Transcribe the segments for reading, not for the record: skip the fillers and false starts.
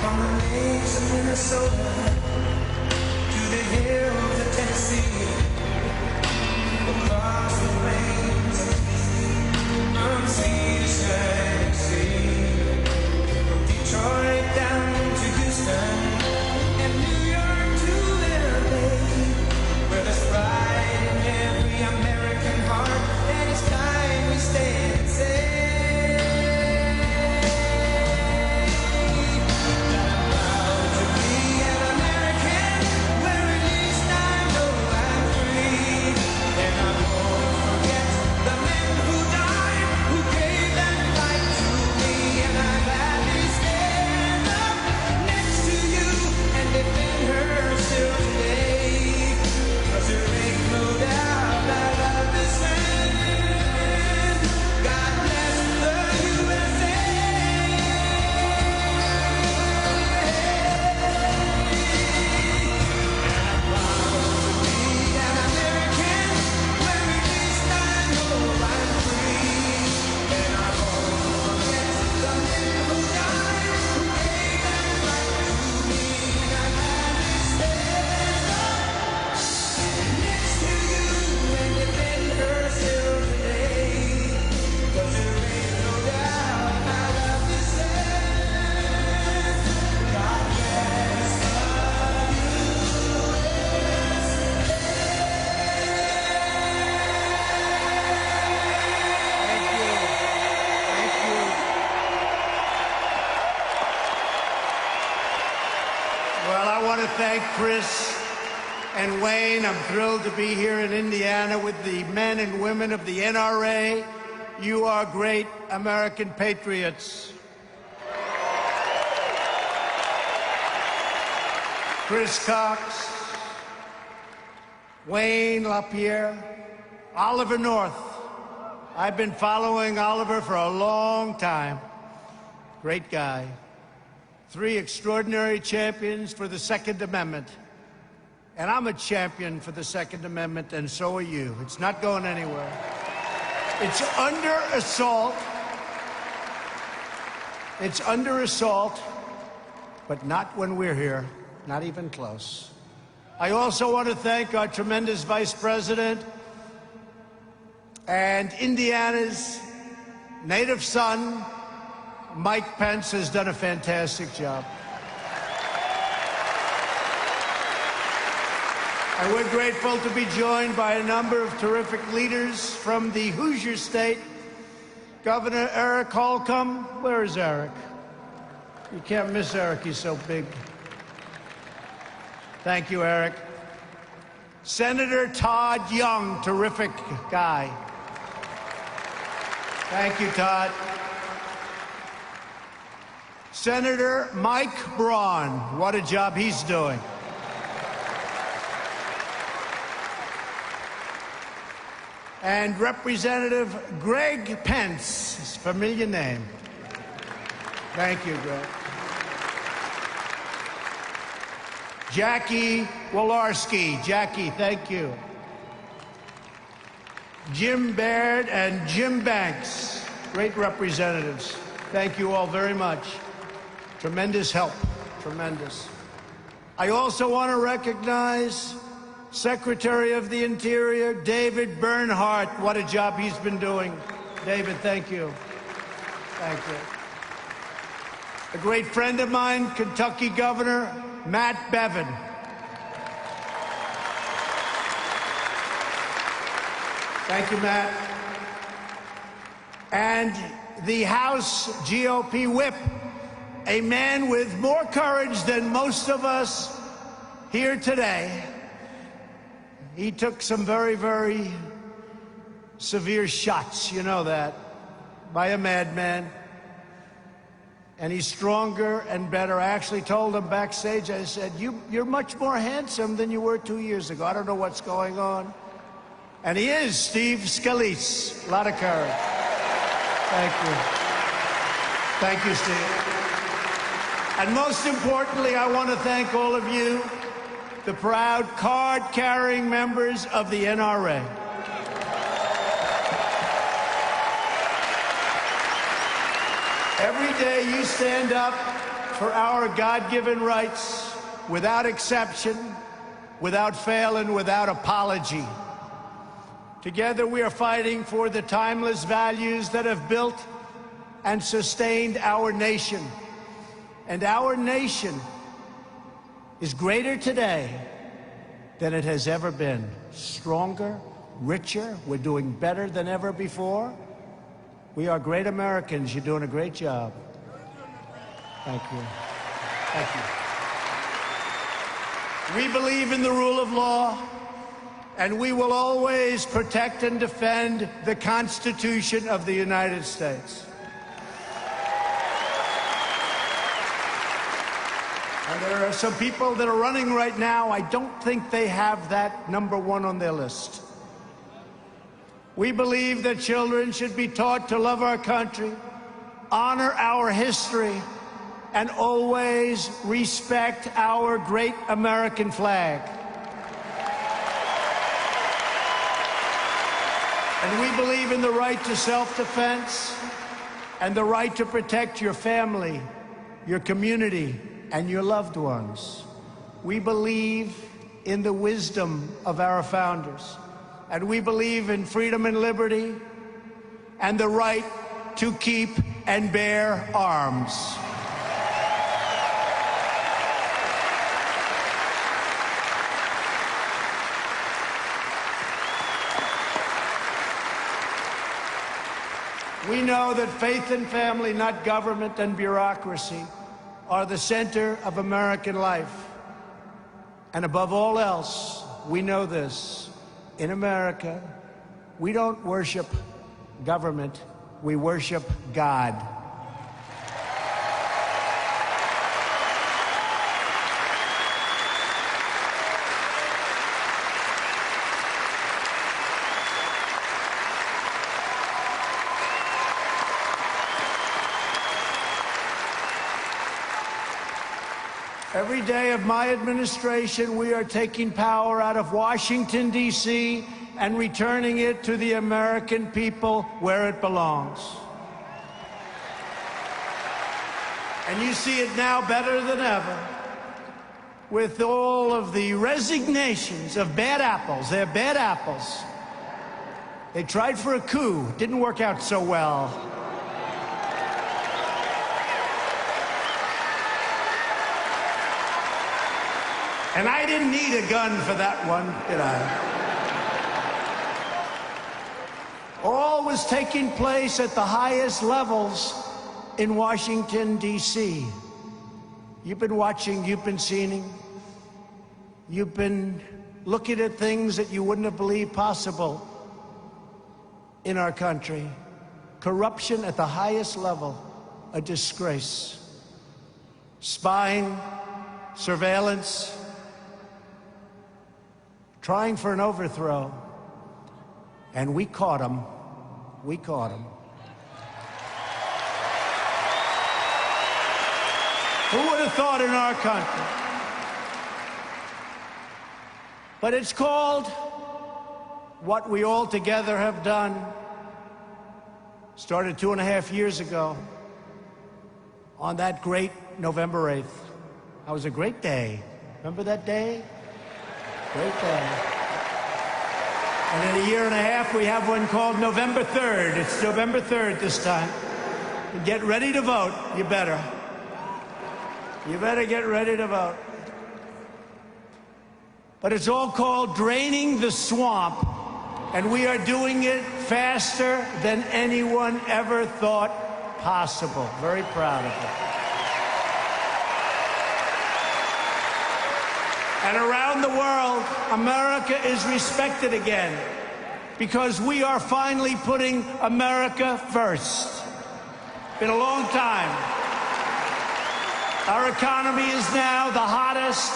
From the lakes of Minnesota to the hills of Tennessee, across the plains from sea to shining sea, from Detroit down to Houston and New York to LA, where there's pride in every American heart, and it's time we stand and say. Thank Chris and Wayne. I'm thrilled to be here in Indiana with the men and women of the NRA. You are great American patriots. Chris Cox, Wayne LaPierre, Oliver North. I've been following Oliver for a long time. Great guy. 3 extraordinary champions for the Second Amendment. And I'm a champion for the Second Amendment, and so are you. It's not going anywhere. It's under assault. It's under assault, but not when we're here, not even close. I also want to thank our tremendous Vice President and Indiana's native son, Mike Pence, has done a fantastic job. And we're grateful to be joined by a number of terrific leaders from the Hoosier State. Governor Eric Holcomb. Where is Eric? You can't miss Eric, he's so big. Thank you, Eric. Senator Todd Young, terrific guy. Thank you, Todd. Senator Mike Braun, what a job he's doing. And Representative Greg Pence, his familiar name. Thank you, Greg. Jackie Walorski. Jackie, thank you. Jim Baird and Jim Banks, great representatives. Thank you all very much. Tremendous help, tremendous. I also want to recognize Secretary of the Interior, David Bernhardt. What a job he's been doing. David, thank you. Thank you. A great friend of mine, Kentucky Governor Matt Bevin. Thank you, Matt. And the House GOP whip, a man with more courage than most of us here today. He took some very, very severe shots, you know that, by a madman. And he's stronger and better. I actually told him backstage, I said, you're much more handsome than you were 2 years ago. I don't know what's going on. And he is, Steve Scalise. A lot of courage. Thank you. Thank you, Steve. And most importantly, I want to thank all of you, the proud card-carrying members of the NRA. Every day you stand up for our God-given rights without exception, without fail, and without apology. Together we are fighting for the timeless values that have built and sustained our nation. And our nation is greater today than it has ever been. Stronger, richer, we're doing better than ever before. We are great Americans. You're doing a great job. Thank you. Thank you. We believe in the rule of law, and we will always protect and defend the Constitution of the United States. And there are some people that are running right now. I don't think they have that #1 on their list. We believe that children should be taught to love our country, honor our history, and always respect our great American flag. And we believe in the right to self-defense and the right to protect your family, your community, and your loved ones. We believe in the wisdom of our founders, and we believe in freedom and liberty and the right to keep and bear arms. We know that faith and family, not government and bureaucracy, are the center of American life. And above all else, we know this. In America, we don't worship government, we worship God. Every day of my administration, we are taking power out of Washington, D.C., and returning it to the American people where it belongs. And you see it now better than ever with all of the resignations of bad apples. They're bad apples. They tried for a coup. Didn't work out so well. And I didn't need a gun for that one, did I? All was taking place at the highest levels in Washington, D.C. You've been watching, you've been seeing, you've been looking at things that you wouldn't have believed possible in our country. Corruption at the highest level, a disgrace. Spying, surveillance, trying for an overthrow, and we caught him. We caught him. Who would have thought in our country? But it's called what we all together have done. Started 2.5 years ago on that great November 8th. That was a great day. Remember that day? Great day. And in 1.5 years, we have one called November 3rd. It's November 3rd this time. And get ready to vote. You better. You better get ready to vote. But it's all called draining the swamp. And we are doing it faster than anyone ever thought possible. Very proud of it. And around the world, America is respected again because we are finally putting America first. Been a long time. Our economy is now the hottest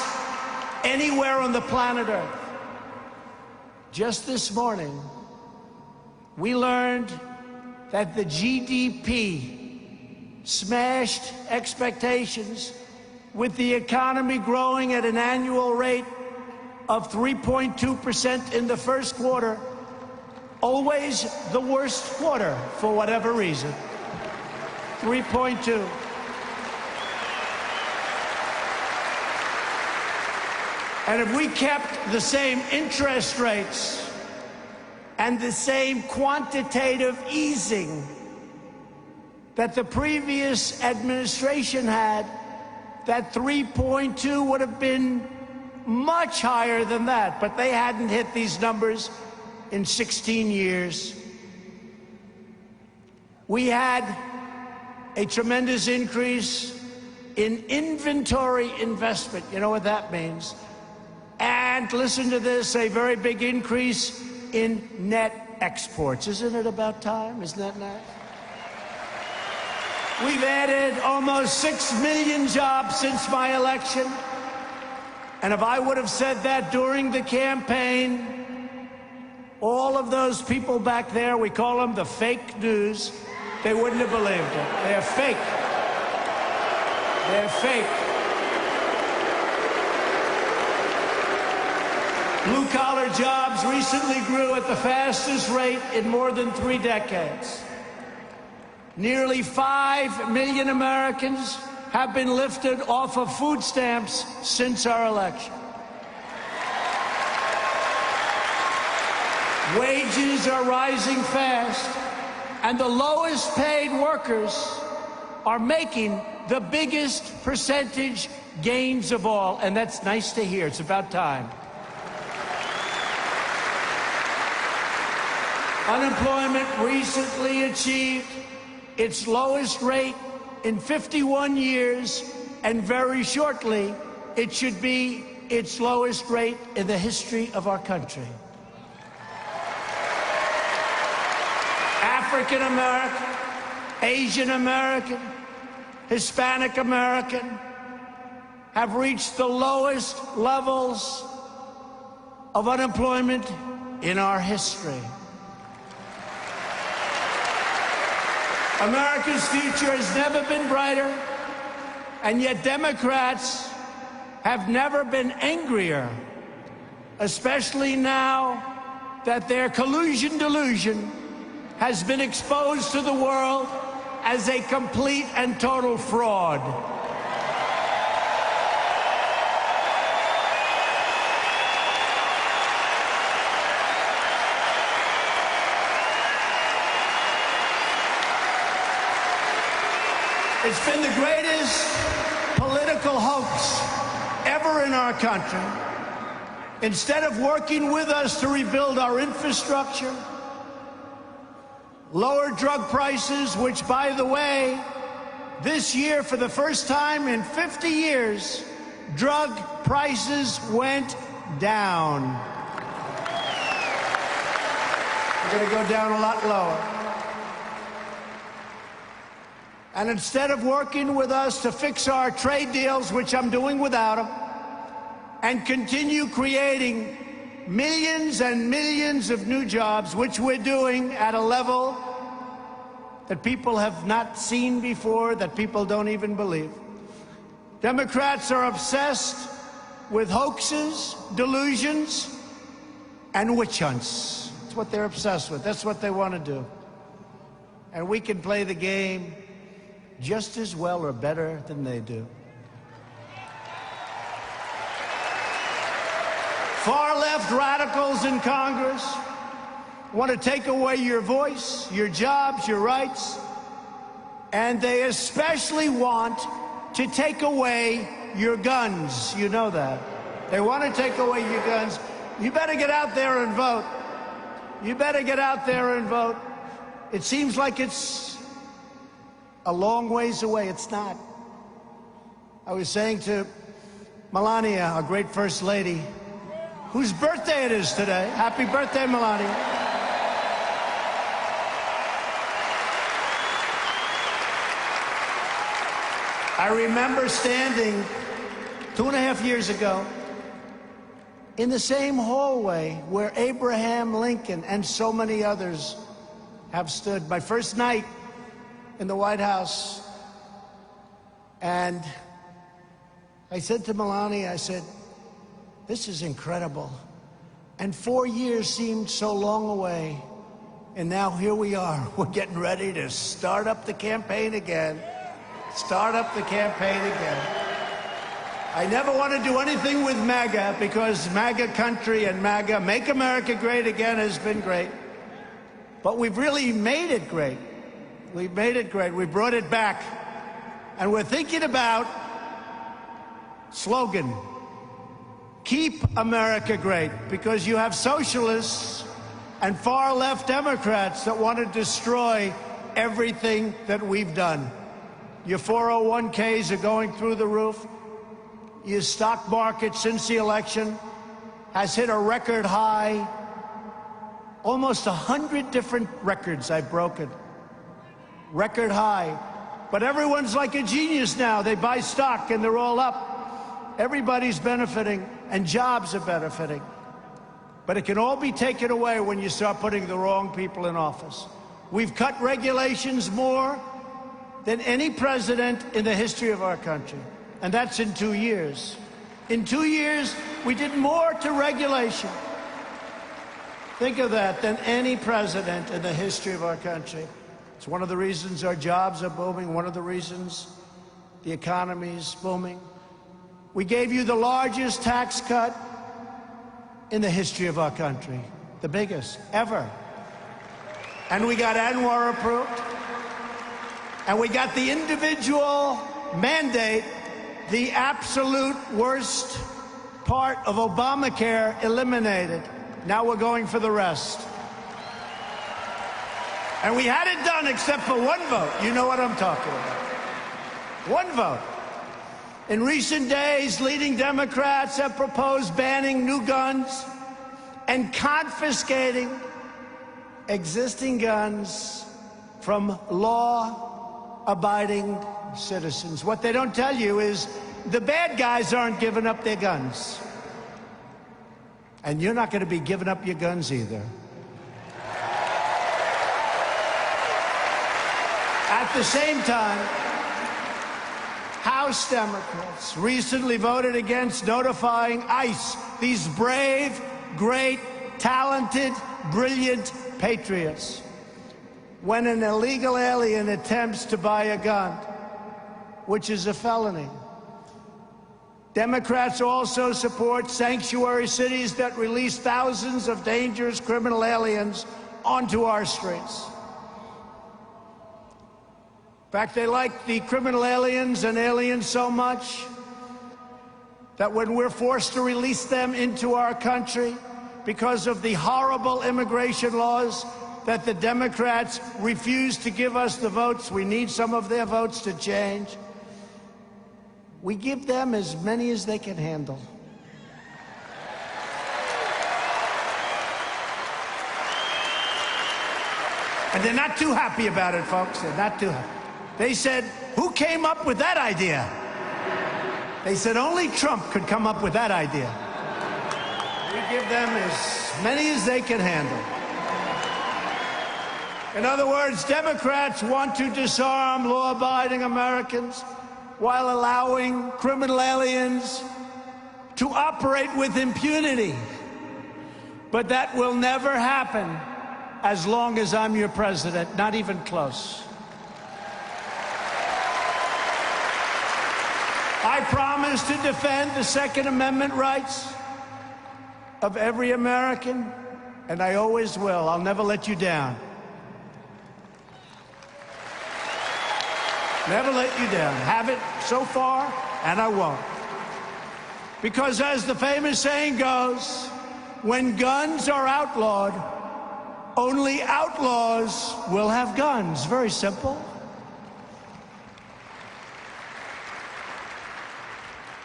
anywhere on the planet Earth. Just this morning, we learned that the GDP smashed expectations, with the economy growing at an annual rate of 3.2% in the first quarter, always the worst quarter for whatever reason. 3.2. And if we kept the same interest rates and the same quantitative easing that the previous administration had, that 3.2 would have been much higher than that. But they hadn't hit these numbers in 16 years. We had a tremendous increase in inventory investment. You know what that means? And listen to this, a very big increase in net exports. Isn't it about time? Isn't that nice? We've added almost 6 million jobs since my election. And if I would have said that during the campaign, all of those people back there, we call them the fake news, they wouldn't have believed it. They're fake. They're fake. Blue-collar jobs recently grew at the fastest rate in more than 3 decades. Nearly 5 million Americans have been lifted off of food stamps since our election. Wages are rising fast, and the lowest paid workers are making the biggest percentage gains of all, and that's nice to hear. It's about time. Unemployment recently achieved its lowest rate in 51 years, and very shortly, it should be its lowest rate in the history of our country. African American, Asian American, Hispanic American have reached the lowest levels of unemployment in our history. America's future has never been brighter, and yet Democrats have never been angrier, especially now that their collusion delusion has been exposed to the world as a complete and total fraud. It's been the greatest political hoax ever in our country. Instead of working with us to rebuild our infrastructure, lower drug prices, which, by the way, this year, for the first time in 50 years, drug prices went down. They're going to go down a lot lower. And instead of working with us to fix our trade deals, which I'm doing without them, and continue creating millions and millions of new jobs, which we're doing at a level that people have not seen before, that people don't even believe. Democrats are obsessed with hoaxes, delusions, and witch hunts. That's what they're obsessed with. That's what they want to do. And we can play the game just as well or better than they do. Far-left radicals in Congress want to take away your voice, your jobs, your rights, and they especially want to take away your guns. You know that. They want to take away your guns. You better get out there and vote. You better get out there and vote. It seems like it's a long ways away. It's not. I was saying to Melania, our great First Lady, whose birthday it is today. Happy birthday, Melania. I remember standing 2.5 years ago in the same hallway where Abraham Lincoln and so many others have stood. My first night in the White House. And I said to Melania, I said, this is incredible. And 4 years seemed so long away. And now here we are. We're getting ready to start up the campaign again. Start up the campaign again. I never want to do anything with MAGA because MAGA country and MAGA, Make America Great Again, has been great. But we've really made it great. We've made it great. We brought it back. And we're thinking about slogan, Keep America Great, because you have socialists and far-left Democrats that want to destroy everything that we've done. Your 401ks are going through the roof. Your stock market since the election has hit a record high. Almost 100 different records I've broken. Record high. But everyone's like a genius now. They buy stock and they're all up. Everybody's benefiting and jobs are benefiting. But it can all be taken away when you start putting the wrong people in office. We've cut regulations more than any president in the history of our country. And that's in 2 years. In 2 years, we did more to regulation. Think of that, than any president in the history of our country. It's one of the reasons our jobs are booming, one of the reasons the economy is booming. We gave you the largest tax cut in the history of our country, the biggest ever. And we got Anwar approved. And we got the individual mandate, the absolute worst part of Obamacare, eliminated. Now we're going for the rest. And we had it done except for one vote. You know what I'm talking about. One vote. In recent days, leading Democrats have proposed banning new guns and confiscating existing guns from law-abiding citizens. What they don't tell you is the bad guys aren't giving up their guns. And you're not going to be giving up your guns either. At the same time, House Democrats recently voted against notifying ICE, these brave, great, talented, brilliant patriots, when an illegal alien attempts to buy a gun, which is a felony. Democrats also support sanctuary cities that release thousands of dangerous criminal aliens onto our streets. In fact, they like the criminal aliens and aliens so much that when we're forced to release them into our country because of the horrible immigration laws that the Democrats refuse to give us the votes, we need some of their votes to change. We give them as many as they can handle. And they're not too happy about it, folks. They're not too happy. They said, who came up with that idea? They said only Trump could come up with that idea. We give them as many as they can handle. In other words, Democrats want to disarm law-abiding Americans while allowing criminal aliens to operate with impunity. But that will never happen as long as I'm your president, not even close. I promise to defend the Second Amendment rights of every American, and I always will. I'll never let you down. Never let you down. Have it so far, and I won't. Because as the famous saying goes, when guns are outlawed, only outlaws will have guns. Very simple.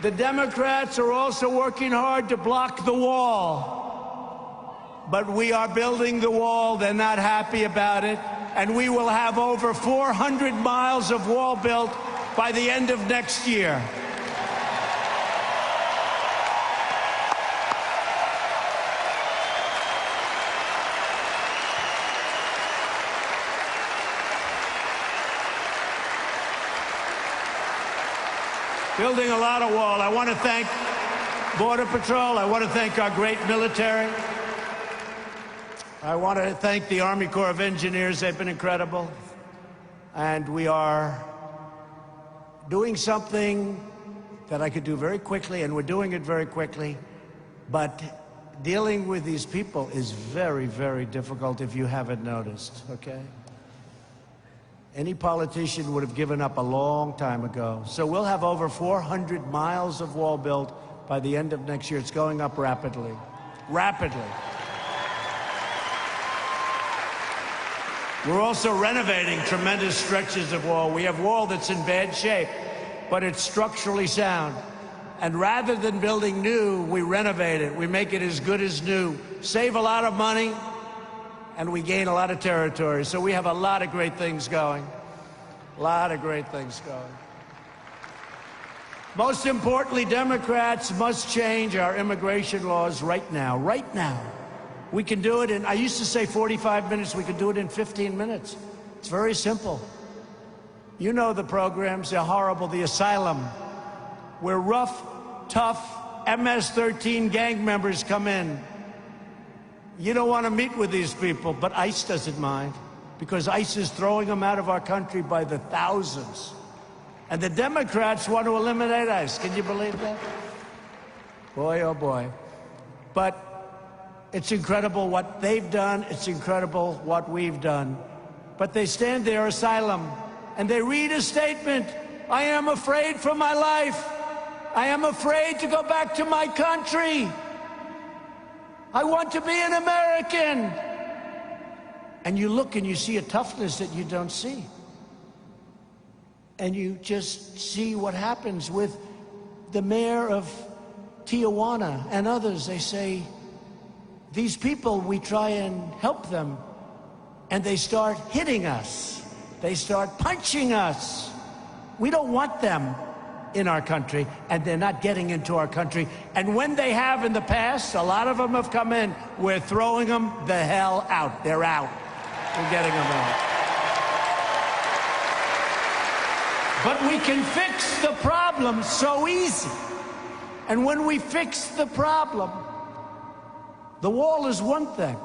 The Democrats are also working hard to block the wall. But we are building the wall. They're not happy about it. And we will have over 400 miles of wall built by the end of next year. Building a lot of wall. I want to thank Border Patrol. I want to thank our great military. I want to thank the Army Corps of Engineers. They've been incredible. And we are doing something that I could do very quickly, and we're doing it very quickly. But dealing with these people is very, very difficult if you haven't noticed, okay? Any politician would have given up a long time ago. So we'll have over 400 miles of wall built by the end of next year. It's going up rapidly. Rapidly. We're also renovating tremendous stretches of wall. We have wall that's in bad shape, but it's structurally sound. And rather than building new, we renovate it. We make it as good as new, save a lot of money, and we gain a lot of territory. So we have a lot of great things going. A lot of great things going. Most importantly, Democrats must change our immigration laws right now. Right now. We can do it in, I used to say 45 minutes. We can do it in 15 minutes. It's very simple. You know the programs. They're horrible. The asylum, where rough, tough MS-13 gang members come in. You don't want to meet with these people, but ICE doesn't mind, because ICE is throwing them out of our country by the thousands. And the Democrats want to eliminate ICE. Can you believe that? Boy, oh boy. But it's incredible what they've done. It's incredible what we've done. But they stand there, asylum, and they read a statement. I am afraid for my life. I am afraid to go back to my country. I want to be an American. And you look and you see a toughness that you don't see. And you just see what happens with the mayor of Tijuana and others. They say, these people, we try and help them, and they start hitting us. They start punching us. We don't want them in our country, and they're not getting into our country. And when they have in the past, a lot of them have come in, we're throwing them the hell out. They're out. We're getting them out. But we can fix the problem so easy. And when we fix the problem, the wall is one thing,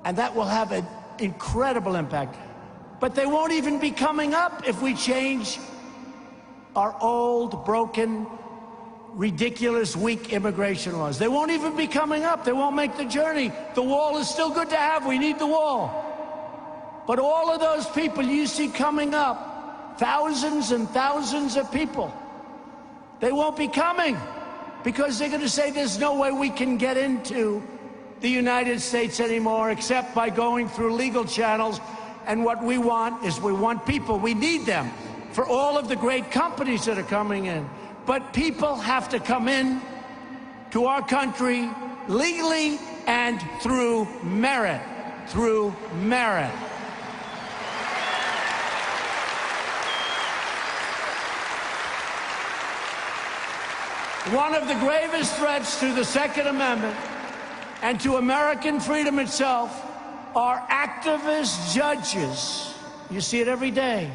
and that will have an incredible impact. But they won't even be coming up if we change our old, broken, ridiculous, weak immigration laws. They won't even be coming up. They won't make the journey. The wall is still good to have. We need the wall. But all of those people you see coming up, thousands and thousands of people, they won't be coming because they're going to say there's no way we can get into the United States anymore except by going through legal channels. And what we want is we want people. We need them for all of the great companies that are coming in. But people have to come in to our country legally and through merit. Through merit. One of the gravest threats to the Second Amendment and to American freedom itself are activist judges. You see it every day.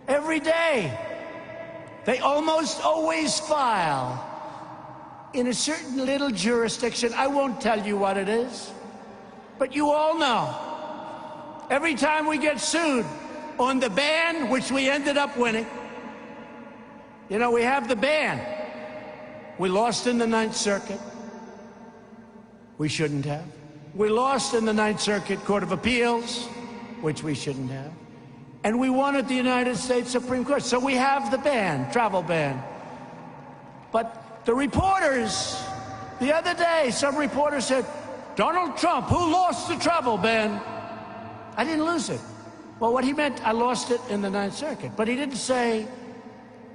Every day. They almost always file in a certain little jurisdiction. I won't tell you what it is, but you all know. Every time we get sued on the ban, which we ended up winning, you know, we have the ban. We lost in the Ninth Circuit. We shouldn't have. We lost in the Ninth Circuit Court of Appeals, which we shouldn't have. And we won at the United States Supreme Court. So we have the ban, travel ban. But the reporters, the other day, some reporter said, Donald Trump, who lost the travel ban? I didn't lose it. Well, what he meant, I lost it in the Ninth Circuit. But he didn't say,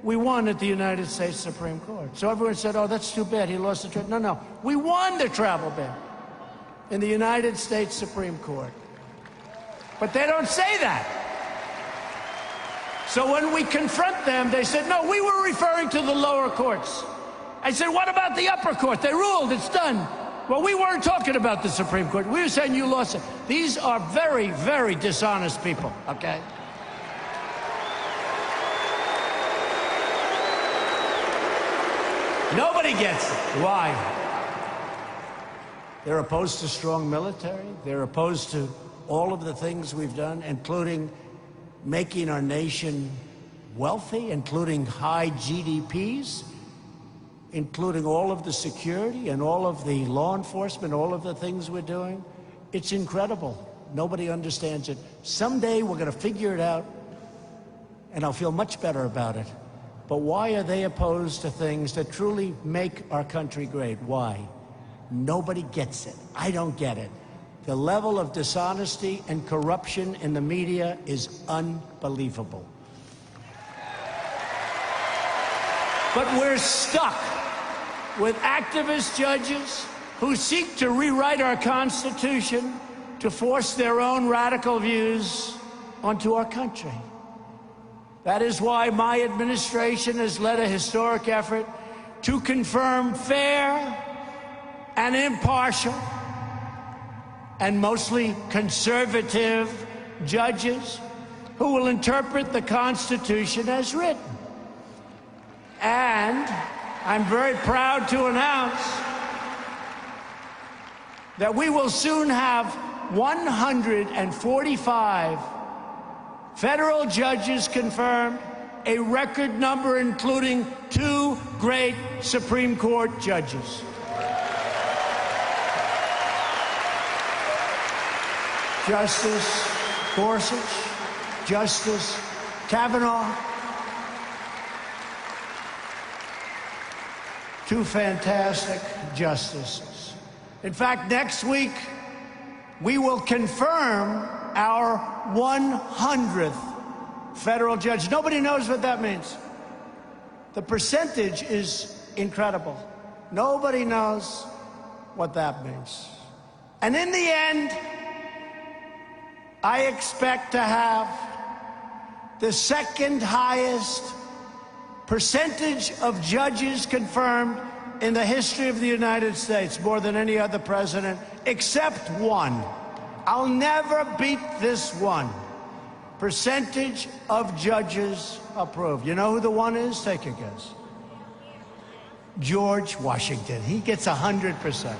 we won at the United States Supreme Court. So everyone said, oh, that's too bad, he lost the travel. No, no, we won the travel ban in the United States Supreme Court. But they don't say that. So when we confront them, they said, no, we were referring to the lower courts. I said, what about the upper court? They ruled, it's done. Well, we weren't talking about the Supreme Court. We were saying you lost it. These are very, very dishonest people, okay? Nobody gets it. Why? They're opposed to strong military. They're opposed to all of the things we've done, including making our nation wealthy, including high GDPs, including all of the security and all of the law enforcement, all of the things we're doing. It's incredible. Nobody understands it. Someday we're going to figure it out, and I'll feel much better about it. But why are they opposed to things that truly make our country great? Why? Nobody gets it. I don't get it. The level of dishonesty and corruption in the media is unbelievable. But we're stuck with activist judges who seek to rewrite our Constitution to force their own radical views onto our country. That is why my administration has led a historic effort to confirm fair and impartial and mostly conservative judges who will interpret the Constitution as written. And I'm very proud to announce that we will soon have 145 federal judges confirmed, a record number including 2 great Supreme Court judges. Justice Gorsuch, Justice Kavanaugh, 2 fantastic justices. In fact, next week, we will confirm our 100th federal judge. Nobody knows what that means. The percentage is incredible. Nobody knows what that means. And in the end, I expect to have the second highest percentage of judges confirmed in the history of the United States, more than any other president, except one. I'll never beat this one. Percentage of judges approved. You know who the one is? Take a guess. George Washington. He gets 100%.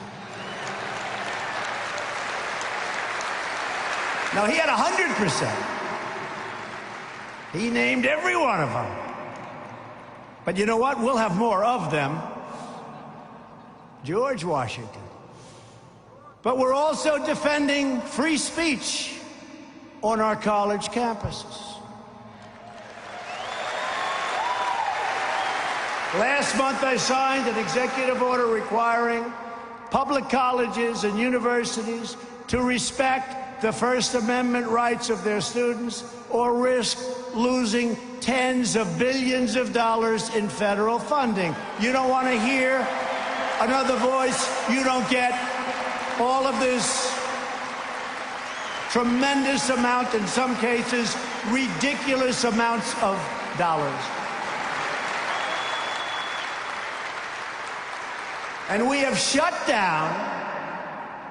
No, he had 100%. He named every one of them. But you know what? We'll have more of them. George Washington. But we're also defending free speech on our college campuses. Last month, I signed an executive order requiring public colleges and universities to respect the First Amendment rights of their students or risk losing tens of billions of dollars in federal funding. You don't want to hear another voice. You don't get all of this tremendous amount, in some cases, ridiculous amounts of dollars. And we have shut down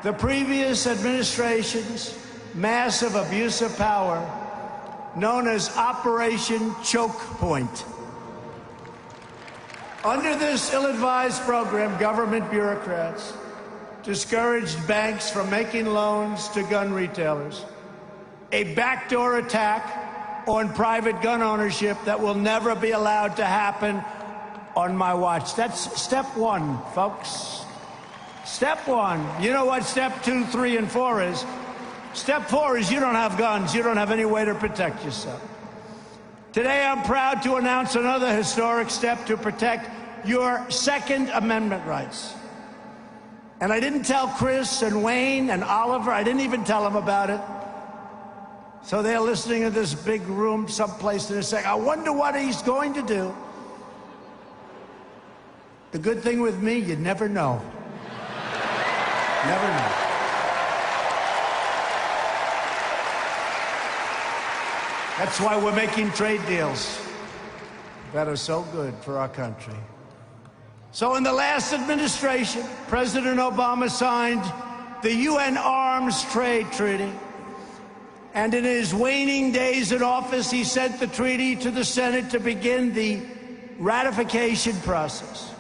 the previous administration's massive abuse of power, known as Operation Choke Point. Under this ill-advised program, government bureaucrats discouraged banks from making loans to gun retailers, a backdoor attack on private gun ownership that will never be allowed to happen on my watch. That's step one, folks. Step one. You know what step 2, 3, and 4 is? Step 4 is you don't have guns. You don't have any way to protect yourself. Today, I'm proud to announce another historic step to protect your Second Amendment rights. And I didn't tell Chris and Wayne and Oliver, I didn't even tell them about it. So they're listening in this big room someplace and they're saying, I wonder what he's going to do. The good thing with me, you never know. Never know. That's why we're making trade deals that are so good for our country. So in the last administration, President Obama signed the UN Arms Trade Treaty. And in his waning days in office, he sent the treaty to the Senate to begin the ratification process.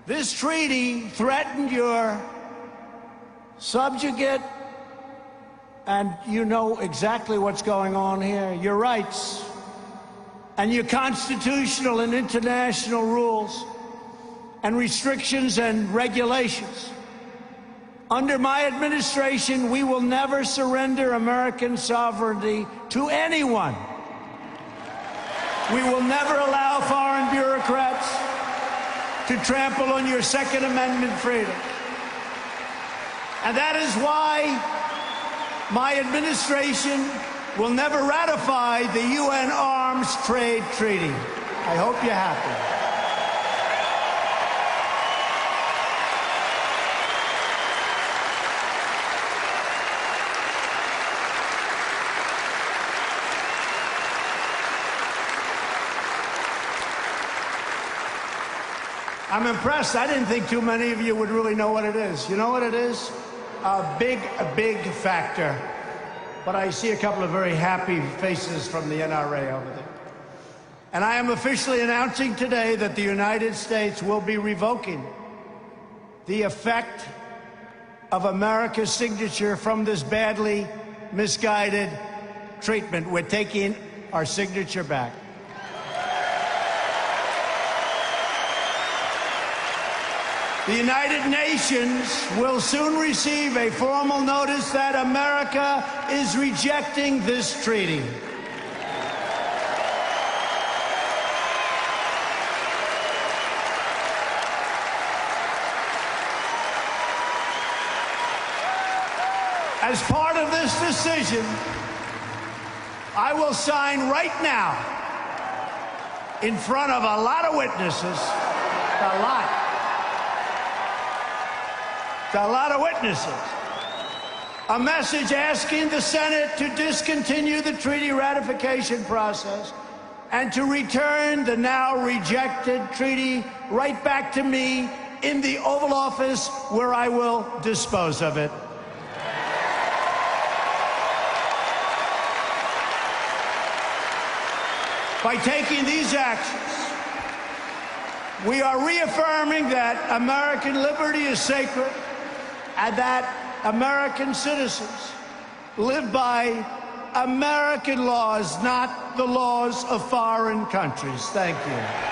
This treaty threatened your subjugate, and you know exactly what's going on here, your rights. and your constitutional and international rules and restrictions and regulations. Under my administration, we will never surrender American sovereignty to anyone. We will never allow foreign bureaucrats to trample on your Second Amendment freedom. And that is why my administration will never ratify the UN Arms Trade Treaty. I hope you're happy. I'm impressed. I didn't think too many of you would really know what it is. You know what it is? A big factor. But I see a couple of very happy faces from the NRA over there. And I am officially announcing today that the United States will be revoking the effect of America's signature from this badly misguided treatment. We're taking our signature back. The United Nations will soon receive a formal notice that America is rejecting this treaty. As part of this decision, I will sign right now, in front of a lot of witnesses, a lot of witnesses, a message asking the Senate to discontinue the treaty ratification process and to return the now rejected treaty right back to me in the Oval Office, where I will dispose of it. By taking these actions, we are reaffirming that American liberty is sacred and that American citizens live by American laws, not the laws of foreign countries. Thank you.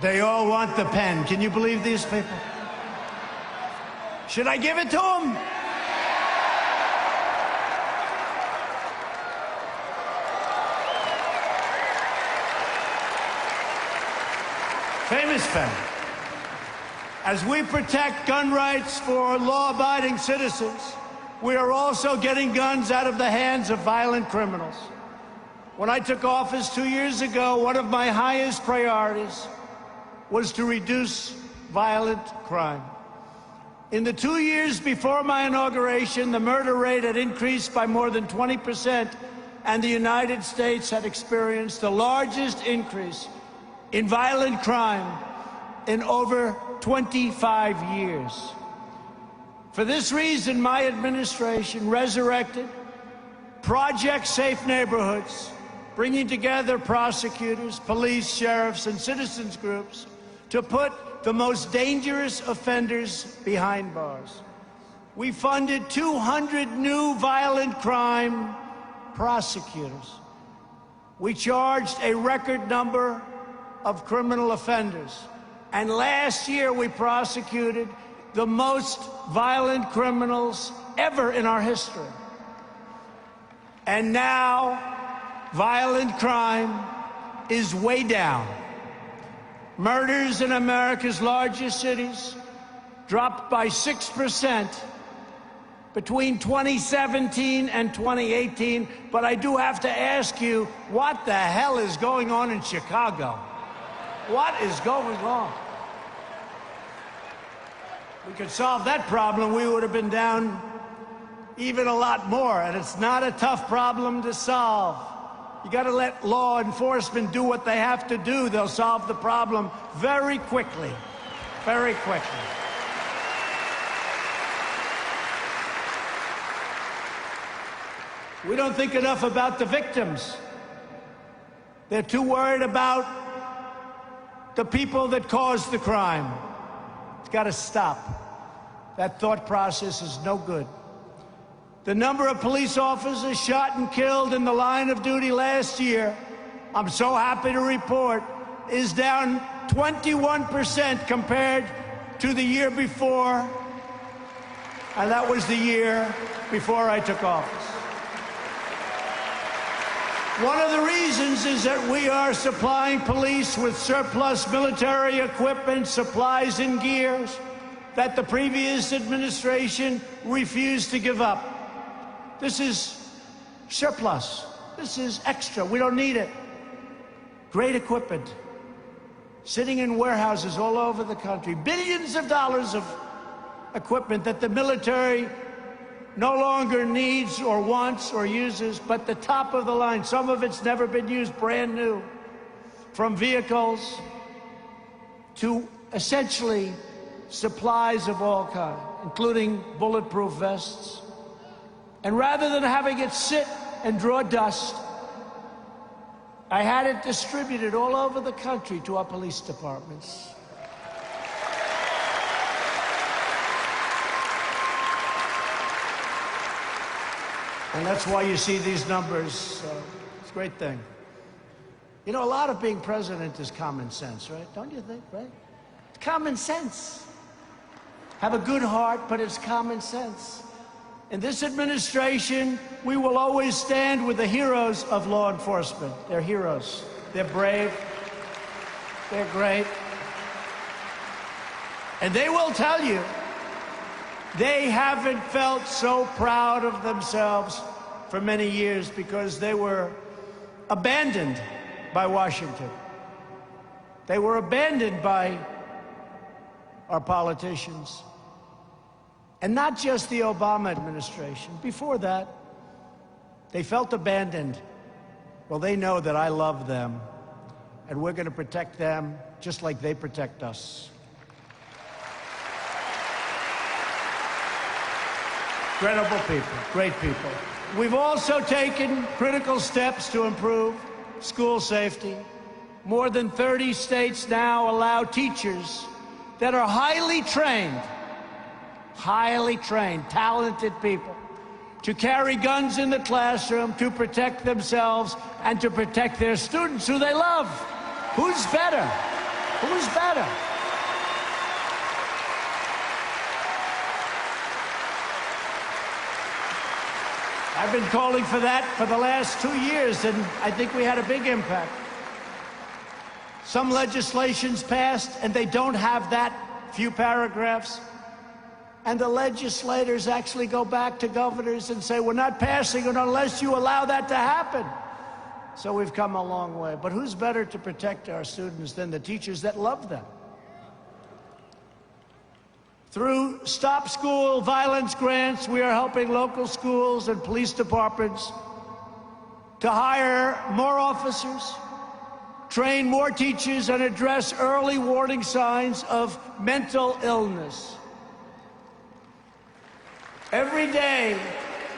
They all want the pen. Can you believe these people? Should I give it to them? Famous pen. As we protect gun rights for law-abiding citizens, we are also getting guns out of the hands of violent criminals. When I took office 2 years ago, one of my highest priorities was to reduce violent crime. In the 2 years before my inauguration, the murder rate had increased by more than 20%, and the United States had experienced the largest increase in violent crime in over 25 years. For this reason, my administration resurrected Project Safe Neighborhoods, bringing together prosecutors, police, sheriffs, and citizens groups to put the most dangerous offenders behind bars. We funded 200 new violent crime prosecutors. We charged a record number of criminal offenders. And last year, we prosecuted the most violent criminals ever in our history. And now, violent crime is way down. Murders in America's largest cities dropped by 6%, between 2017 and 2018, but I do have to ask you, what the hell is going on in Chicago? What is going on? We could solve that problem, we would have been down even a lot more, and it's not a tough problem to solve. You got to let law enforcement do what they have to do. They'll solve the problem very quickly, very quickly. We don't think enough about the victims. They're too worried about the people that caused the crime. It's got to stop. That thought process is no good. The number of police officers shot and killed in the line of duty last year, I'm so happy to report, is down 21% compared to the year before, and that was the year before I took office. One of the reasons is that we are supplying police with surplus military equipment, supplies, and gears that the previous administration refused to give up. This is surplus. This is extra. We don't need it. Great equipment sitting in warehouses all over the country. Billions of dollars of equipment that the military no longer needs or wants or uses, but the top of the line. Some of it's never been used, brand new. From vehicles to essentially supplies of all kinds, including bulletproof vests. And rather than having it sit and draw dust, I had it distributed all over the country to our police departments. And that's why you see these numbers. It's a great thing. You know, a lot of being president is common sense, right? Don't you think, right? It's common sense. Have a good heart, but it's common sense. In this administration, we will always stand with the heroes of law enforcement. They're heroes. They're brave. They're great. And they will tell you they haven't felt so proud of themselves for many years because they were abandoned by Washington. They were abandoned by our politicians. And not just the Obama administration. Before that, they felt abandoned. Well, they know that I love them, and we're going to protect them just like they protect us. Incredible people, great people. We've also taken critical steps to improve school safety. More than 30 states now allow teachers that are highly trained, talented people, to carry guns in the classroom to protect themselves and to protect their students who they love. Who's better? Who's better? I've been calling for that for the last 2 years, and I think we had a big impact. Some legislation's passed, and they don't have that few paragraphs. And the legislators actually go back to governors and say, we're not passing it unless you allow that to happen. So we've come a long way. But who's better to protect our students than the teachers that love them? Through Stop School Violence grants, we are helping local schools and police departments to hire more officers, train more teachers, and address early warning signs of mental illness. Every day,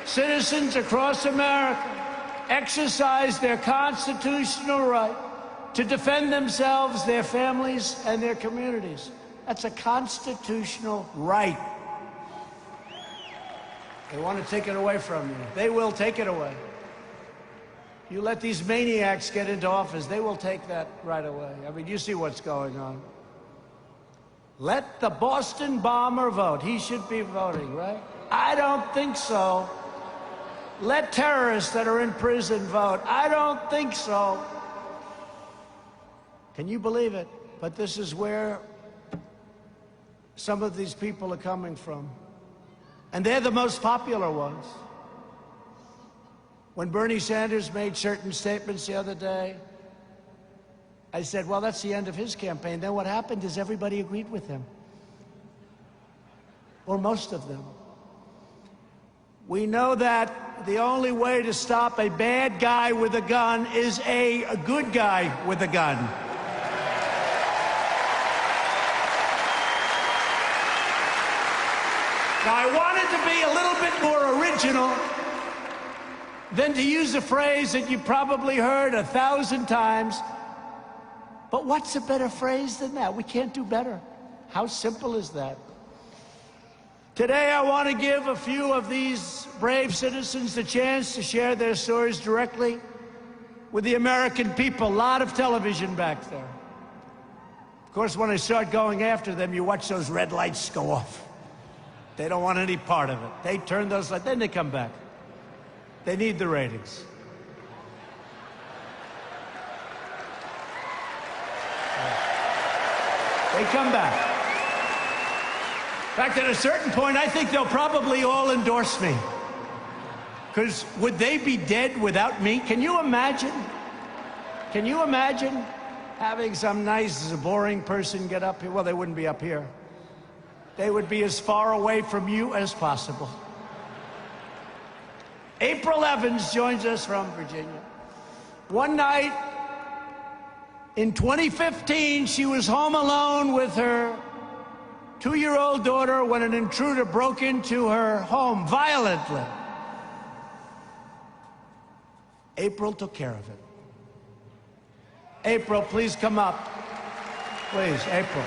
citizens across America exercise their constitutional right to defend themselves, their families, and their communities. That's a constitutional right. They want to take it away from you. They will take it away. You let these maniacs get into office, they will take that right away. I mean, you see what's going on. Let the Boston bomber vote. He should be voting, right? I don't think so. Let terrorists that are in prison vote. I don't think so. Can you believe it? But this is where some of these people are coming from. And they're the most popular ones. When Bernie Sanders made certain statements the other day, I said, well, that's the end of his campaign. Then what happened is everybody agreed with him. Or most of them. We know that the only way to stop a bad guy with a gun is a good guy with a gun. Now, I wanted to be a little bit more original than to use a phrase that you probably heard 1,000 times. But what's a better phrase than that? We can't do better. How simple is that? Today, I want to give a few of these brave citizens the chance to share their stories directly with the American people. A lot of television back there. Of course, when I start going after them, you watch those red lights go off. They don't want any part of it. They turn those lights, then they come back. They need the ratings. They come back. In fact, at a certain point, I think they'll probably all endorse me. Because would they be dead without me? Can you imagine? Can you imagine having some nice, boring person get up here? Well, they wouldn't be up here. They would be as far away from you as possible. April Evans joins us from Virginia. One night in 2015, she was home alone with her 2-year-old daughter when an intruder broke into her home violently. April took care of it. April, please come up. Please, April.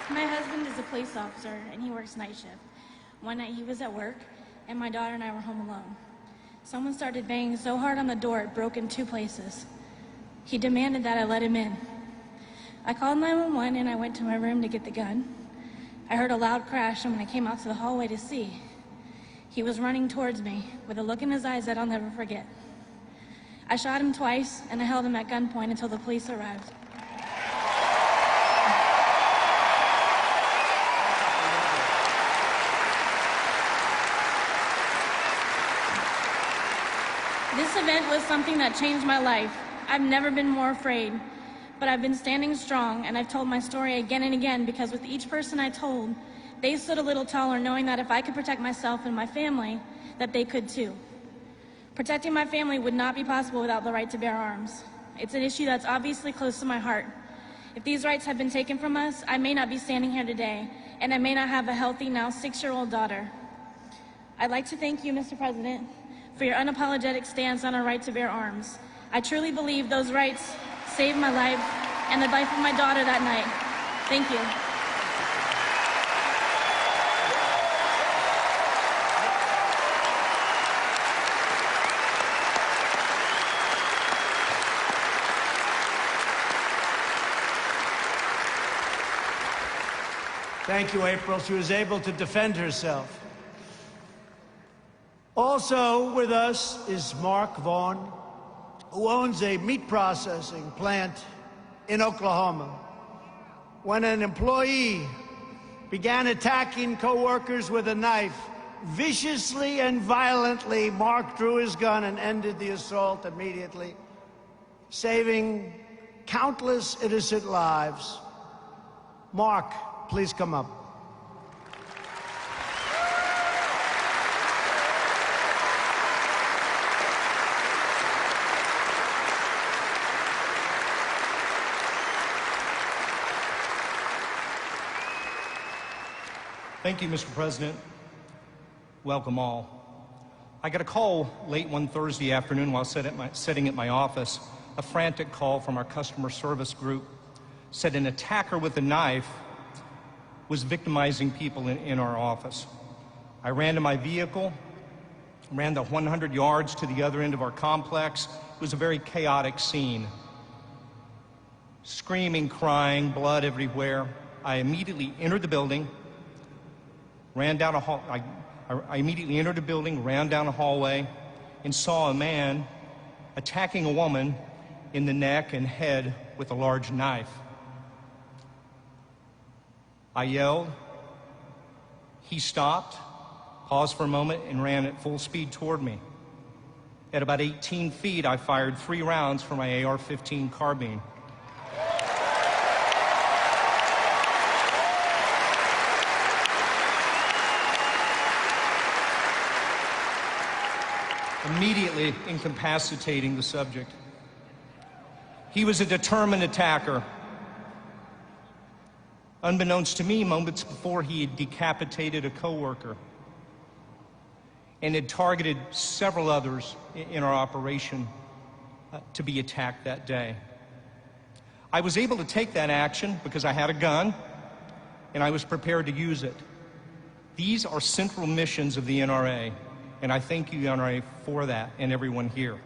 My husband is a police officer, and he works night shift. One night he was at work, and my daughter and I were home alone. Someone started banging so hard on the door it broke in 2 places. He demanded that I let him in. I called 911, and I went to my room to get the gun. I heard a loud crash, and when I came out to the hallway to see, he was running towards me with a look in his eyes that I'll never forget. I shot him twice, and I held him at gunpoint until the police arrived. This event was something that changed my life. I've never been more afraid, but I've been standing strong, and I've told my story again and again because with each person I told, they stood a little taller knowing that if I could protect myself and my family, that they could too. Protecting my family would not be possible without the right to bear arms. It's an issue that's obviously close to my heart. If these rights had been taken from us, I may not be standing here today, and I may not have a healthy, now 6-year-old daughter. I'd like to thank you, Mr. President, for your unapologetic stance on our right to bear arms. I truly believe those rights saved my life and the life of my daughter that night. Thank you. Thank you, April. She was able to defend herself. Also with us is Mark Vaughn, who owns a meat processing plant in Oklahoma. When an employee began attacking co-workers with a knife, viciously and violently, Mark drew his gun and ended the assault immediately, saving countless innocent lives. Mark, please come up. Thank you, Mr. President. Welcome all. I got a call late one Thursday afternoon while sitting at my office. A frantic call from our customer service group said an attacker with a knife was victimizing people in our office. I ran to my vehicle, ran the 100 yards to the other end of our complex. It was a very chaotic scene. Screaming, crying, blood everywhere. I immediately entered the building, ran down a hall. I immediately entered the building, ran down a hallway, and saw a man attacking a woman in the neck and head with a large knife. I yelled. He stopped, paused for a moment, and ran at full speed toward me. At about 18 feet, I fired 3 rounds from my AR-15 carbine. Immediately incapacitating the subject. He was a determined attacker. Unbeknownst to me, moments before, he had decapitated a coworker and had targeted several others in our operation to be attacked that day. I was able to take that action because I had a gun and I was prepared to use it. These are central missions of the NRA, and I thank you, NRA, for that, and everyone here.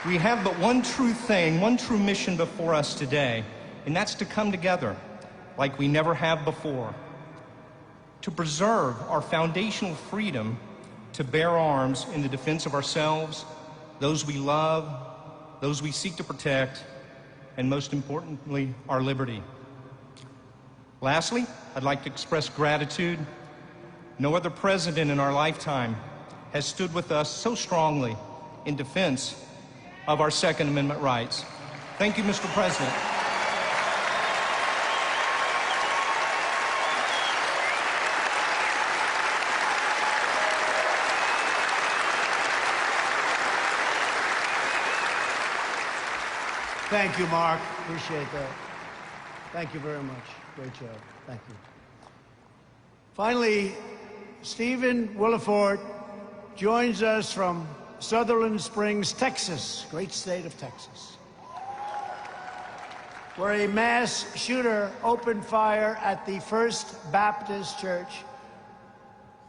We have but one true thing, one true mission before us today, and that's to come together like we never have before, to preserve our foundational freedom to bear arms in the defense of ourselves, those we love, those we seek to protect, and most importantly, our liberty. Lastly, I'd like to express gratitude. No other president in our lifetime has stood with us so strongly in defense of our Second Amendment rights. Thank you, Mr. President. Thank you, Mark. Appreciate that. Thank you very much. Great job. Thank you. Finally, Stephen Williford joins us from Sutherland Springs, Texas, great state of Texas, where a mass shooter opened fire at the First Baptist Church.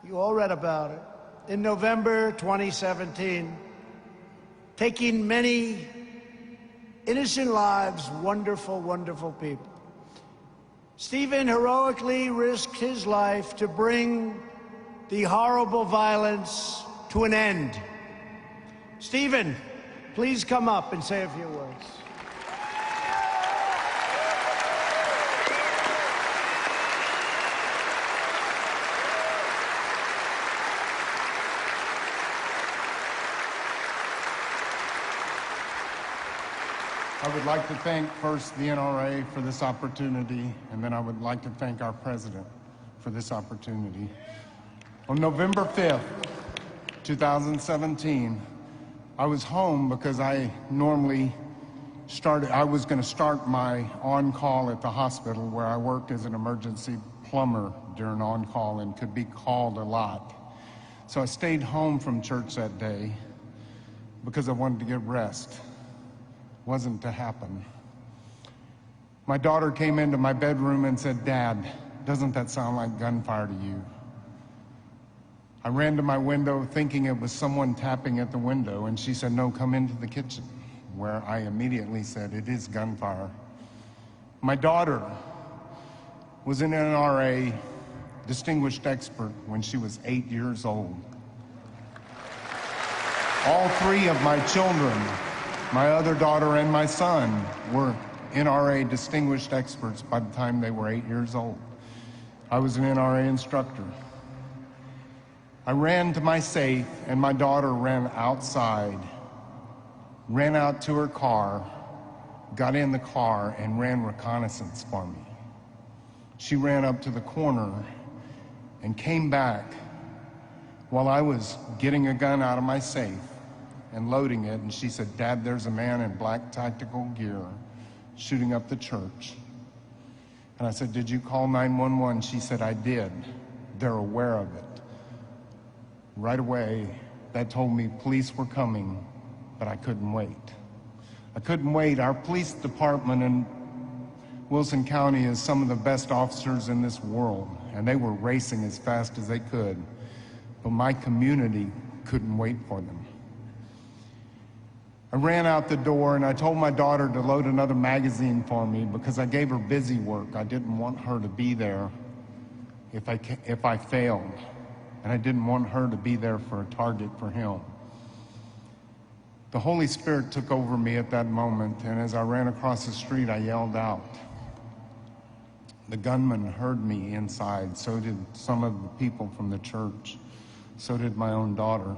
You all read about it. In November 2017, taking many innocent lives, wonderful, wonderful people. Stephen heroically risked his life to bring the horrible violence to an end. Stephen, please come up and say a few words. I would like to thank first the NRA for this opportunity, and then I would like to thank our president for this opportunity. On November 5th, 2017, I was home because I was going to start my on-call at the hospital where I worked as an emergency plumber during on-call and could be called a lot. So I stayed home from church that day because I wanted to get rest. Wasn't to happen. My daughter came into my bedroom and said, "Dad, doesn't that sound like gunfire to you?" I ran to my window thinking it was someone tapping at the window, and she said, "No, come into the kitchen," where I immediately said, "It is gunfire." My daughter was an NRA distinguished expert when she was 8 years old. All 3 of my children, my other daughter and my son, were NRA distinguished experts by the time they were 8 years old. I was an NRA instructor. I ran to my safe, and my daughter ran outside, ran out to her car, got in the car, and ran reconnaissance for me. She ran up to the corner and came back while I was getting a gun out of my safe and loading it, and she said, "Dad, there's a man in black tactical gear shooting up the church." And I said, "Did you call 911? She said, "I did. They're aware of it." Right away, that told me police were coming, but I couldn't wait. I couldn't wait. Our police department in Wilson County is some of the best officers in this world, and they were racing as fast as they could. but my community couldn't wait for them. I ran out the door and I told my daughter to load another magazine for me because I gave her busy work. I didn't want her to be there if I failed, and I didn't want her to be there for a target for him. The Holy Spirit took over me at that moment, and as I ran across the street, I yelled out. The gunman heard me inside, so did some of the people from the church, so did my own daughter.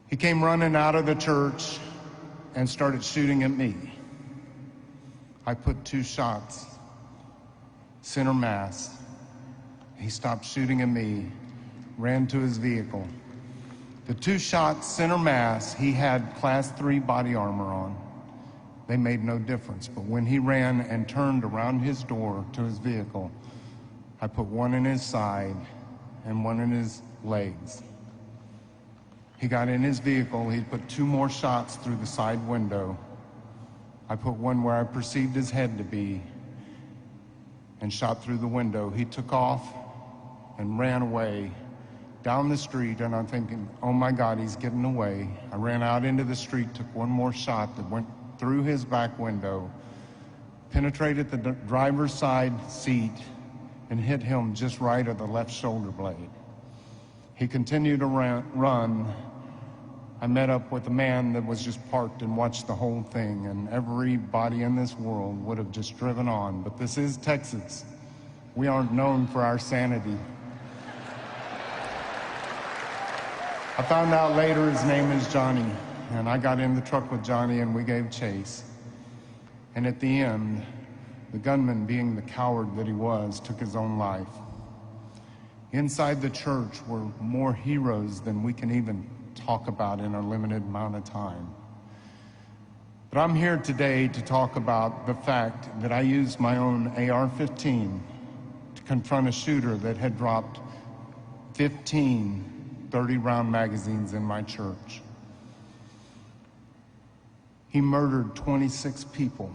He came running out of the church and started shooting at me. I put 2 shots, center mass. He stopped shooting at me, ran to his vehicle. The 2 shots, center mass, he had class 3 body armor on. They made no difference, but when he ran and turned around his door to his vehicle, I put 1 in his side and 1 in his legs. He got in his vehicle, he put 2 more shots through the side window. I put 1 where I perceived his head to be and shot through the window. He took off and ran away down the street, and I'm thinking, oh my God, he's getting away. I ran out into the street, took 1 more shot that went through his back window, penetrated the driver's side seat, and hit him just right at the left shoulder blade. He continued to run. I met up with a man that was just parked and watched the whole thing, and everybody in this world would have just driven on. But this is Texas. We aren't known for our sanity. I found out later his name is Johnny, and I got in the truck with Johnny and we gave chase. And at the end, the gunman, being the coward that he was, took his own life. Inside the church were more heroes than we can even talk about in a limited amount of time. But I'm here today to talk about the fact that I used my own AR-15 to confront a shooter that had dropped 15 30-round magazines in my church. He murdered 26 people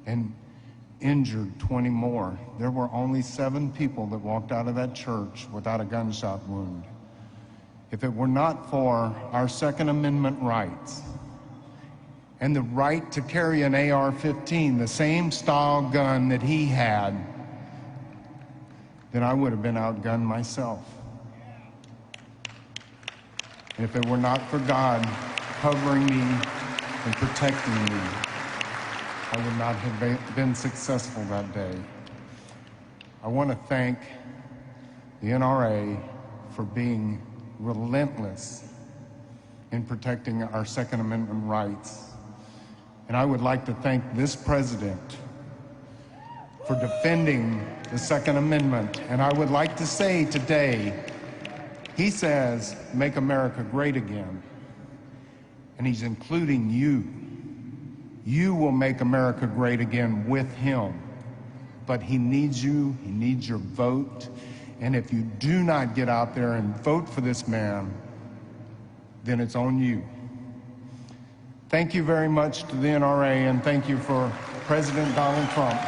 and injured 20 more. There were only 7 people that walked out of that church without a gunshot wound. If it were not for our Second Amendment rights and the right to carry an AR-15, the same style gun that he had, then I would have been outgunned myself. And if it were not for God covering me and protecting me, I would not have been successful that day. I want to thank the NRA for being relentless in protecting our Second Amendment rights. And I would like to thank this president for defending the Second Amendment. And I would like to say today, he says, make America great again. And he's including you. You will make America great again with him. But he needs you, he needs your vote. And if you do not get out there and vote for this man, then it's on you. Thank you very much to the NRA, and thank you for President Donald Trump.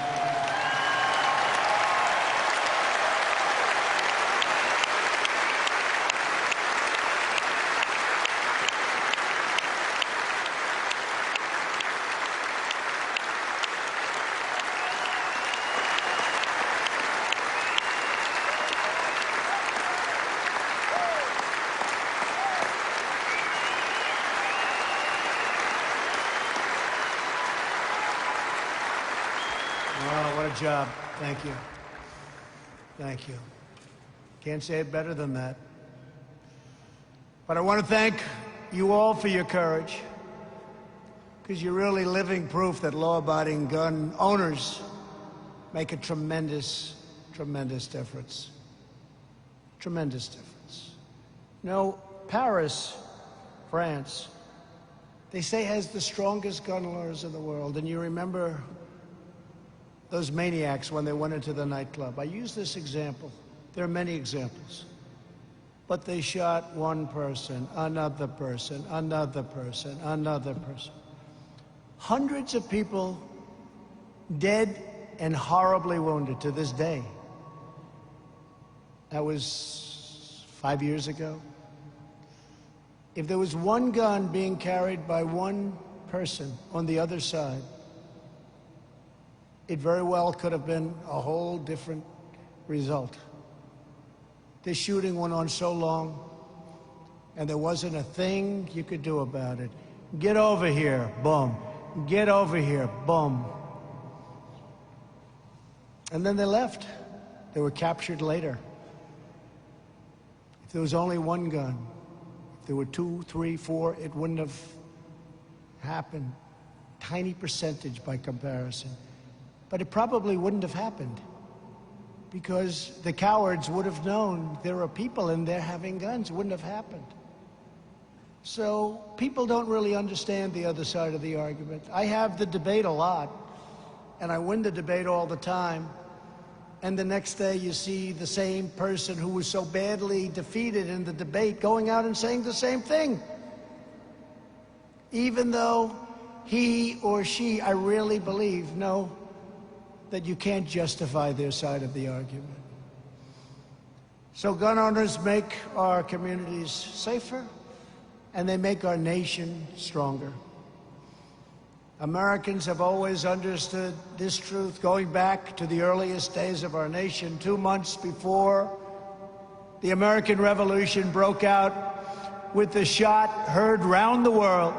Oh, what a job. Thank you. Thank you. Can't say it better than that. But I want to thank you all for your courage, because you're really living proof that law-abiding gun owners make a tremendous, tremendous difference. Tremendous difference. You know, Paris, France, they say has the strongest gun laws in the world. And you remember those maniacs when they went into the nightclub. I use this example. There are many examples. But they shot one person, another person, another person, another person. Hundreds of people dead and horribly wounded to this day. That was 5 years ago. If there was one gun being carried by one person on the other side, it very well could have been a whole different result. This shooting went on so long, and there wasn't a thing you could do about it. Get over here, boom. Get over here, boom. And then they left. They were captured later. If there was only one gun, if there were 2, 3, 4, it wouldn't have happened. Tiny percentage by comparison. But it probably wouldn't have happened because the cowards would have known there are people in there having guns. It wouldn't have happened. So people don't really understand the other side of the argument. I have the debate a lot, and I win the debate all the time. And the next day you see the same person who was so badly defeated in the debate going out and saying the same thing. Even though he or she, I really believe, know that you can't justify their side of the argument. So gun owners make our communities safer, and they make our nation stronger. Americans have always understood this truth going back to the earliest days of our nation. 2 months before the American Revolution broke out, with the shot heard round the world,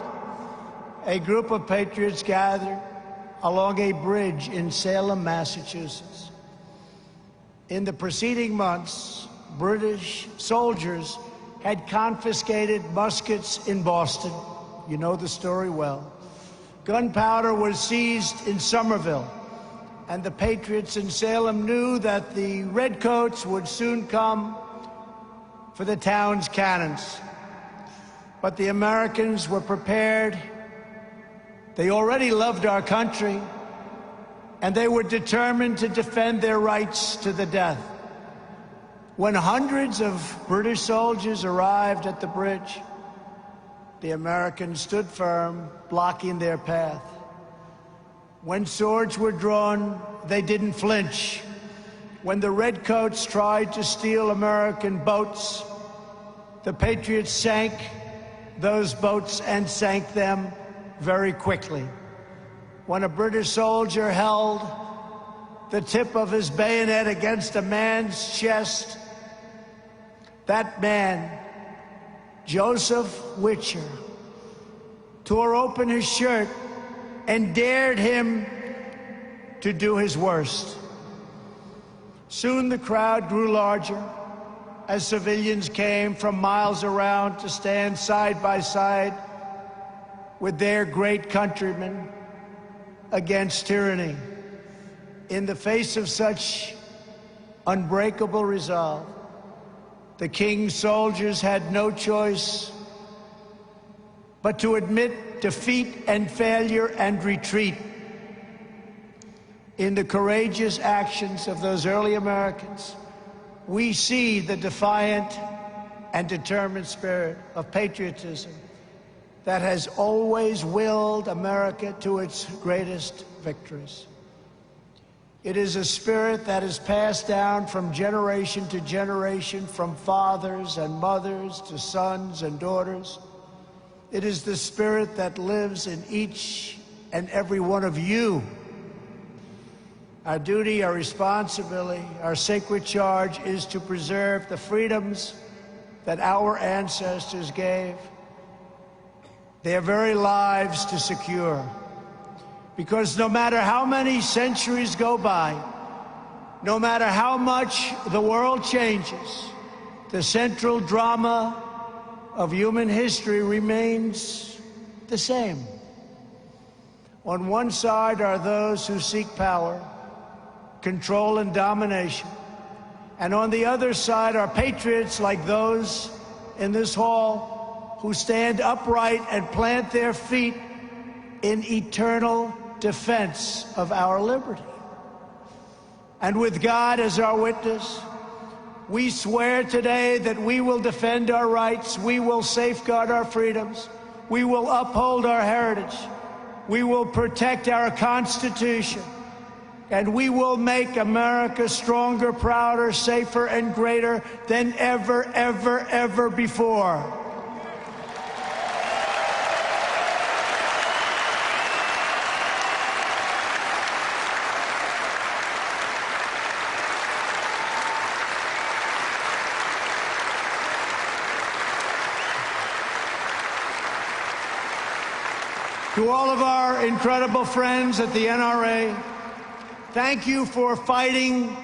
a group of patriots gathered along a bridge in Salem, Massachusetts. In the preceding months, British soldiers had confiscated muskets in Boston. You know the story well. Gunpowder was seized in Somerville, and the patriots in Salem knew that the redcoats would soon come for the town's cannons. But the Americans were prepared. They already loved our country, and they were determined to defend their rights to the death. When hundreds of British soldiers arrived at the bridge, the Americans stood firm, blocking their path. When swords were drawn, they didn't flinch. When the redcoats tried to steal American boats, the patriots sank those boats and sank them very quickly. When a British soldier held the tip of his bayonet against a man's chest, that man, Joseph Witcher, tore open his shirt and dared him to do his worst. Soon the crowd grew larger as civilians came from miles around to stand side by side with their great countrymen against tyranny. In the face of such unbreakable resolve, the king's soldiers had no choice but to admit defeat and failure and retreat. In the courageous actions of those early Americans, we see the defiant and determined spirit of patriotism that has always willed America to its greatest victories. It is a spirit that is passed down from generation to generation, from fathers and mothers to sons and daughters. It is the spirit that lives in each and every one of you. Our duty, our responsibility, our sacred charge is to preserve the freedoms that our ancestors gave their very lives to secure. Because no matter how many centuries go by, no matter how much the world changes, the central drama of human history remains the same. On one side are those who seek power, control, and domination. And on the other side are patriots like those in this hall who stand upright and plant their feet in eternal defense of our liberty. And with God as our witness, we swear today that we will defend our rights, we will safeguard our freedoms, we will uphold our heritage, we will protect our Constitution, and we will make America stronger, prouder, safer, and greater than ever, ever, ever before. To all of our incredible friends at the NRA, thank you for fighting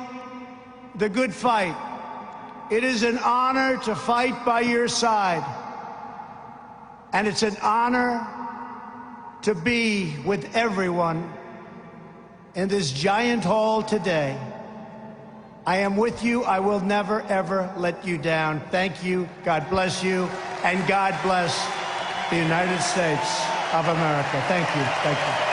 the good fight. It is an honor to fight by your side, and it's an honor to be with everyone in this giant hall today. I am with you. I will never, ever let you down. Thank you. God bless you, and God bless the United States of America. Thank you. Thank you.